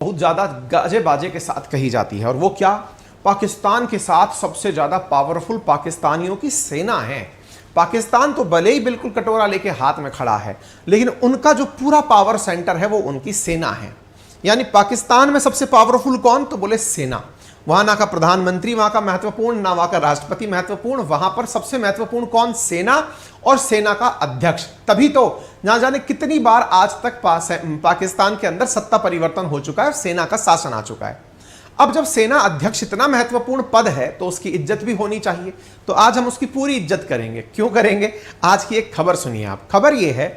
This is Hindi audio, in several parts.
बहुत ज्यादा गाजे बाजे के साथ कही जाती है, और वो क्या? पाकिस्तान के साथ सबसे ज्यादा पावरफुल पाकिस्तानियों की सेना है। पाकिस्तान तो भले ही बिल्कुल कटोरा लेके हाथ में खड़ा है, लेकिन उनका जो पूरा पावर सेंटर है वो उनकी सेना है। यानी पाकिस्तान में सबसे पावरफुल कौन? तो बोले सेना। वहां ना का प्रधानमंत्री वहां का महत्वपूर्ण, ना वहां का राष्ट्रपति महत्वपूर्ण, वहां पर सबसे महत्वपूर्ण कौन? सेना, और सेना का अध्यक्ष। तभी तो ना जाने कितनी बार आज तक पाकिस्तान के अंदर सत्ता परिवर्तन हो चुका है, सेना का शासन आ चुका है। अब जब सेना अध्यक्ष इतना महत्वपूर्ण पद है तो उसकी इज्जत भी होनी चाहिए। तो आज हम उसकी पूरी इज्जत करेंगे। क्यों करेंगे? आज की एक खबर सुनिए आप। खबर यह है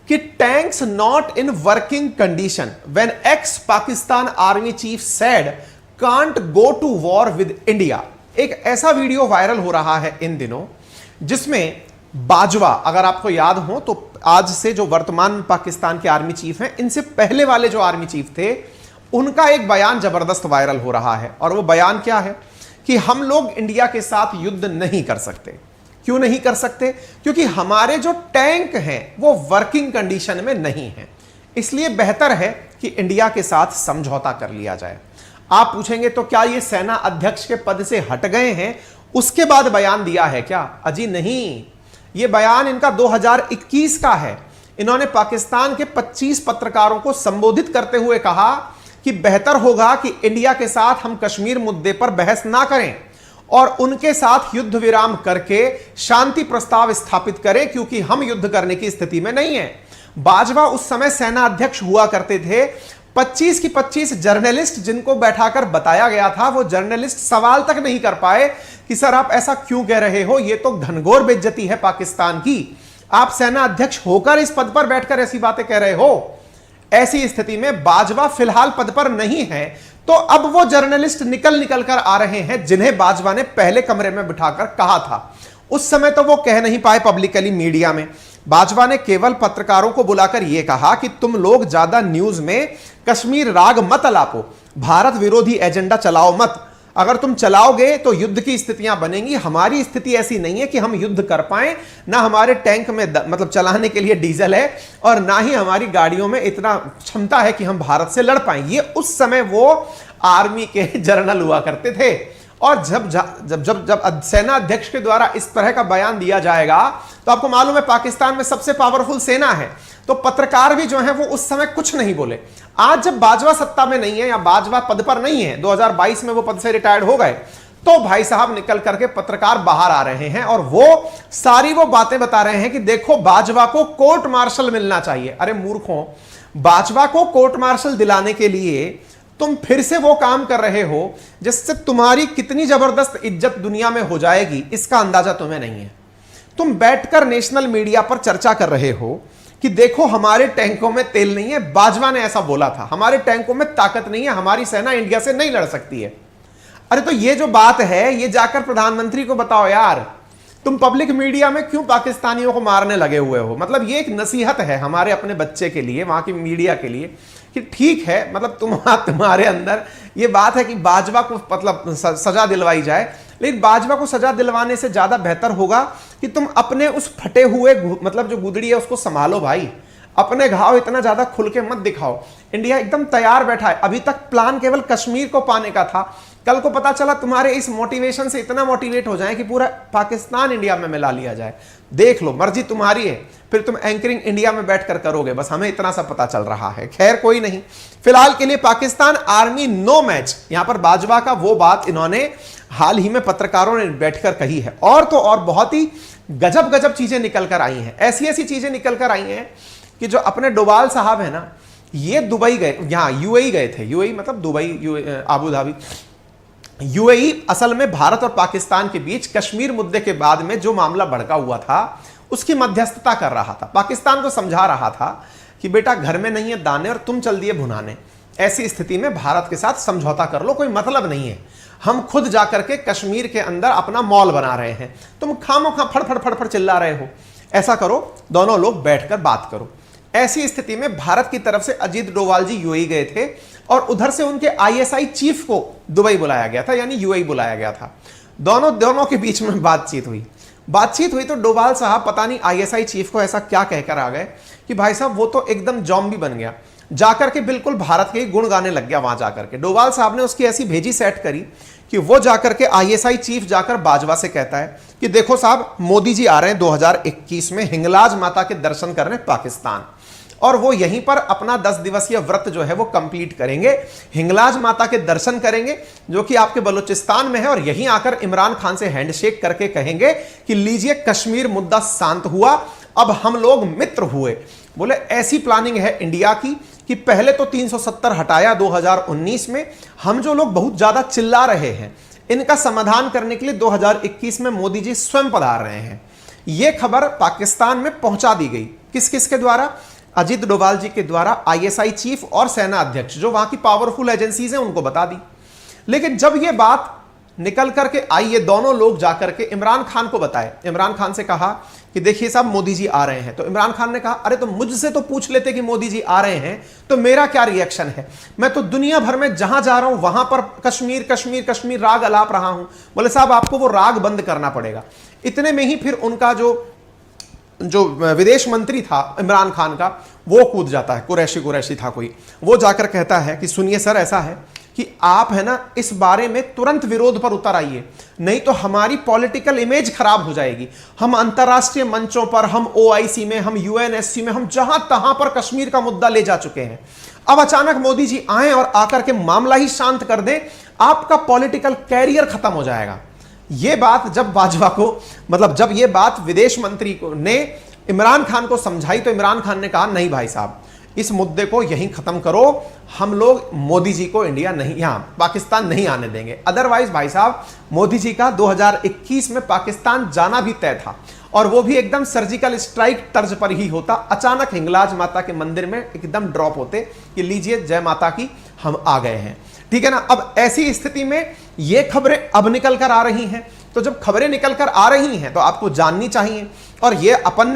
कि tanks not in working condition when ex Pakistan army chief said can't go to war with India. एक ऐसा वीडियो वायरल हो रहा है इन दिनों जिसमें बाजवा, अगर आपको याद हो तो आज से जो वर्तमान पाकिस्तान के आर्मी चीफ हैं, इनसे पहले वाले जो आर्मी चीफ थे, उनका एक बयान जबरदस्त वायरल हो रहा है। और वो बयान क्या है कि हम लोग इंडिया के साथ युद्ध नहीं कर सकते। क्यों नहीं कर सकते? क्योंकि हमारे जो टैंक हैं वो वर्किंग कंडीशन में नहीं है, इसलिए बेहतर है कि इंडिया के साथ समझौता कर लिया जाए। आप पूछेंगे तो क्या ये सेना अध्यक्ष के पद से हट गए हैं उसके बाद बयान दिया है क्या? अजी नहीं, ये बयान इनका 2021 का है। इन्होंने पाकिस्तान के 25 पत्रकारों को संबोधित करते हुए कहा कि बेहतर होगा कि इंडिया के साथ हम कश्मीर मुद्दे पर बहस ना करें और उनके साथ युद्ध विराम करके शांति प्रस्ताव स्थापित करें, क्योंकि हम युद्ध करने की स्थिति में नहीं है। बाजवा उस समय सेना अध्यक्ष हुआ करते थे। 25 की 25 जर्नलिस्ट जिनको बैठाकर बताया गया था, वो जर्नलिस्ट सवाल तक नहीं कर पाए कि सर आप ऐसा क्यों कह रहे हो, ये तो घनघोर बेइज्जती है पाकिस्तान की। आप सेना अध्यक्ष होकर इस पद पर बैठकर ऐसी बातें कह रहे हो। ऐसी स्थिति में बाजवा फिलहाल पद पर नहीं है, तो अब वो जर्नलिस्ट निकल कर आ रहे हैं जिन्हें बाजवा ने पहले कमरे में बिठाकर कहा था। उस समय तो वो कह नहीं पाए पब्लिकली मीडिया में। बाजवा ने केवल पत्रकारों को बुलाकर यह कहा कि तुम लोग ज्यादा न्यूज में कश्मीर राग मत अलापो, भारत विरोधी एजेंडा चलाओ मत। अगर तुम चलाओगे तो युद्ध की स्थितियां बनेंगी। हमारी स्थिति ऐसी नहीं है कि हम युद्ध कर पाए, ना हमारे टैंक में मतलब चलाने के लिए डीजल है, और ना ही हमारी गाड़ियों में इतना क्षमता है कि हम भारत से लड़ पाए। ये उस समय वो आर्मी के जनरल हुआ करते थे। और जब जब जब जब सेना अध्यक्ष के द्वारा इस तरह का बयान दिया जाएगा तो आपको मालूम है पाकिस्तान में सबसे पावरफुल सेना है, तो पत्रकार भी जो है वो उस समय कुछ नहीं बोले। आज जब बाजवा सत्ता में नहीं है या बाजवा पद पर नहीं है, 2022 में वो पद से रिटायर्ड हो गए, तो भाई साहब निकल करके पत्रकार बाहर आ रहे हैं और वो सारी वो बातें बता रहे हैं कि देखो बाजवा को कोर्ट मार्शल मिलना चाहिए। अरे मूर्खों, बाजवा को कोर्ट मार्शल दिलाने के लिए तुम फिर से वो काम कर रहे हो जिससे तुम्हारी कितनी जबरदस्त इज्जत दुनिया में हो जाएगी, इसका अंदाजा तुम्हें नहीं है। तुम बैठकर नेशनल मीडिया पर चर्चा कर रहे हो कि देखो हमारे टैंकों में तेल नहीं है। बाजवा ने ऐसा बोला था, हमारे टैंकों में ताकत नहीं है, हमारी सेना इंडिया से नहीं लड़ सकती है। अरे तो ये जो बात है ये जाकर प्रधानमंत्री को बताओ यार। तुम पब्लिक मीडिया में क्यों पाकिस्तानियों को मारने लगे हुए हो? मतलब ये एक नसीहत है हमारे अपने बच्चे के लिए, वहां की मीडिया के लिए, कि ठीक है मतलब तुम्हारे अंदर ये बात है कि बाजवा को मतलब सजा दिलवाई जाए, लेकिन बाजवा को सजा दिलवाने से ज्यादा बेहतर होगा कि तुम अपने उस फटे हुए मतलब जो गुदड़ी है उसको संभालो भाई। अपने घाव इतना ज्यादा खुल के मत दिखाओ। इंडिया एकदम तैयार बैठा है। अभी तक प्लान केवल कश्मीर को पाने का था, कल को पता चला तुम्हारे इस मोटिवेशन से इतना मोटिवेट हो जाए कि पूरा पाकिस्तान इंडिया में मिला लिया जाए। देख लो, मर्जी तुम्हारी है, फिर तुम एंकरिंग इंडिया में बैठकर करोगे, बस हमें इतना सा पता चल रहा है। खैर कोई नहीं, फिलहाल के लिए पाकिस्तान आर्मी नो मैच। यहां पर बाजवा का वो बात इन्होंने हाल ही में पत्रकारों ने बैठकर कही है। और तो और बहुत ही गजब गजब चीजें निकल कर आई हैं, ऐसी ऐसी चीजें निकल कर आई हैं कि जो अपने डोभाल साहब है ना, ये दुबई गए, यहां यूएई गए थे। यूएई मतलब दुबई, आबू धाबी। यूएई असल में भारत और पाकिस्तान के बीच कश्मीर मुद्दे के बाद में जो मामला भड़का हुआ था उसकी मध्यस्थता कर रहा था। पाकिस्तान को समझा रहा था कि बेटा घर में नहीं है दाने और तुम चल दिए भुनाने। ऐसी स्थिति में भारत के साथ समझौता कर लो, कोई मतलब नहीं है। हम खुद जाकर के कश्मीर के अंदर अपना मॉल बना रहे हैं, तुम खामोखा फड़फड़ फड़फड़ चिल्ला रहे हो। ऐसा करो, दोनों लोग बैठकर बात करो। ऐसी स्थिति में भारत की तरफ से अजीत डोभाल जी यूएई गए थे और उधर से उनके आईएसआई चीफ को दुबई बुलाया गया था, यानी यूएई बुलाया गया था। दोनों के बीच में बातचीत हुई तो डोभाल साहब पता नहीं आईएसआई चीफ को ऐसा क्या कहकर आ गए कि भाई साहब वो तो एकदम जॉम्बी बन गया। जाकर के बिल्कुल भारत के गुण गाने लग गया। वहां जाकर के डोभाल साहब ने उसकी ऐसी भेजी सेट करी कि वो जाकर के आईएसआई चीफ जाकर बाजवा से कहता है कि देखो साहब, मोदी जी आ रहे हैं 2021 में हिंगलाज माता के दर्शन करने पाकिस्तान, और वो यहीं पर अपना 10 दिवसीय व्रत जो है वो कंप्लीट करेंगे, हिंगलाज माता के दर्शन करेंगे जो कि आपके बलूचिस्तान में है, और यहीं आकर इमरान खान से हैंडशेक करके कहेंगे कि लीजिए कश्मीर मुद्दा शांत हुआ, अब हम लोग मित्र हुए। बोले ऐसी प्लानिंग है इंडिया की कि पहले तो 370 हटाया 2019 में, हम जो लोग बहुत ज्यादा चिल्ला रहे हैं इनका समाधान करने के लिए 2021 में मोदी जी स्वयं पधार रहे हैं। यह खबर पाकिस्तान में पहुंचा दी गई, किस किस के द्वारा? अजीत डोभाल जी के द्वारा आईएसआई चीफ और सेना अध्यक्ष जो वहां की पावरफुल एजेंसीज हैं उनको बता दी। लेकिन जब यह बात निकल करके आई, ये दोनों लोग जाकर के इमरान खान को बताए, इमरान खान से कहा कि देखिए साहब मोदी जी आ रहे हैं। तो इमरान खान ने कहा अरे तो मुझसे तो पूछ लेते कि मोदी जी आ रहे हैं तो मेरा क्या रिएक्शन है, मैं तो दुनिया भर में जहां जा रहा हूं वहां पर कश्मीर कश्मीर कश्मीर राग अलाप रहा हूं। बोले साहब आपको वो राग बंद करना पड़ेगा। इतने में ही फिर उनका जो विदेश मंत्री था इमरान खान का, वो कूद जाता है, कुरैशी था कोई, वो जाकर कहता है कि सुनिए सर, ऐसा है कि आप है ना इस बारे में तुरंत विरोध पर उतर आइए, नहीं तो हमारी पॉलिटिकल इमेज खराब हो जाएगी। हम अंतर्राष्ट्रीय मंचों पर, हम ओआईसी में, हम यूएनएससी में, हम जहां तहां पर कश्मीर का मुद्दा ले जा चुके हैं। अब अचानक मोदी जी आए और आकर के मामला ही शांत कर दें, आपका पॉलिटिकल कैरियर खत्म हो जाएगा। यह बात जब बाजवा को, मतलब जब यह बात विदेश मंत्री को ने इमरान खान को समझाई तो इमरान खान ने कहा नहीं भाई साहब, इस मुद्दे को यहीं खत्म करो, हम लोग मोदी जी को इंडिया नहीं, यहां पाकिस्तान नहीं आने देंगे। अदरवाइज भाई साहब मोदी जी का 2021 में पाकिस्तान जाना भी तय था, और वो भी एकदम सर्जिकल स्ट्राइक तर्ज पर ही होता। अचानक हिंगलाज माता के मंदिर में एकदम ड्रॉप होते कि लीजिए जय माता की, हम आ गए हैं। ठीक है ना। अब ऐसी स्थिति में ये खबरें अब निकल कर आ रही हैं, तो जब खबरें निकल कर आ रही हैं तो आपको जाननी चाहिए, और ये अपन ने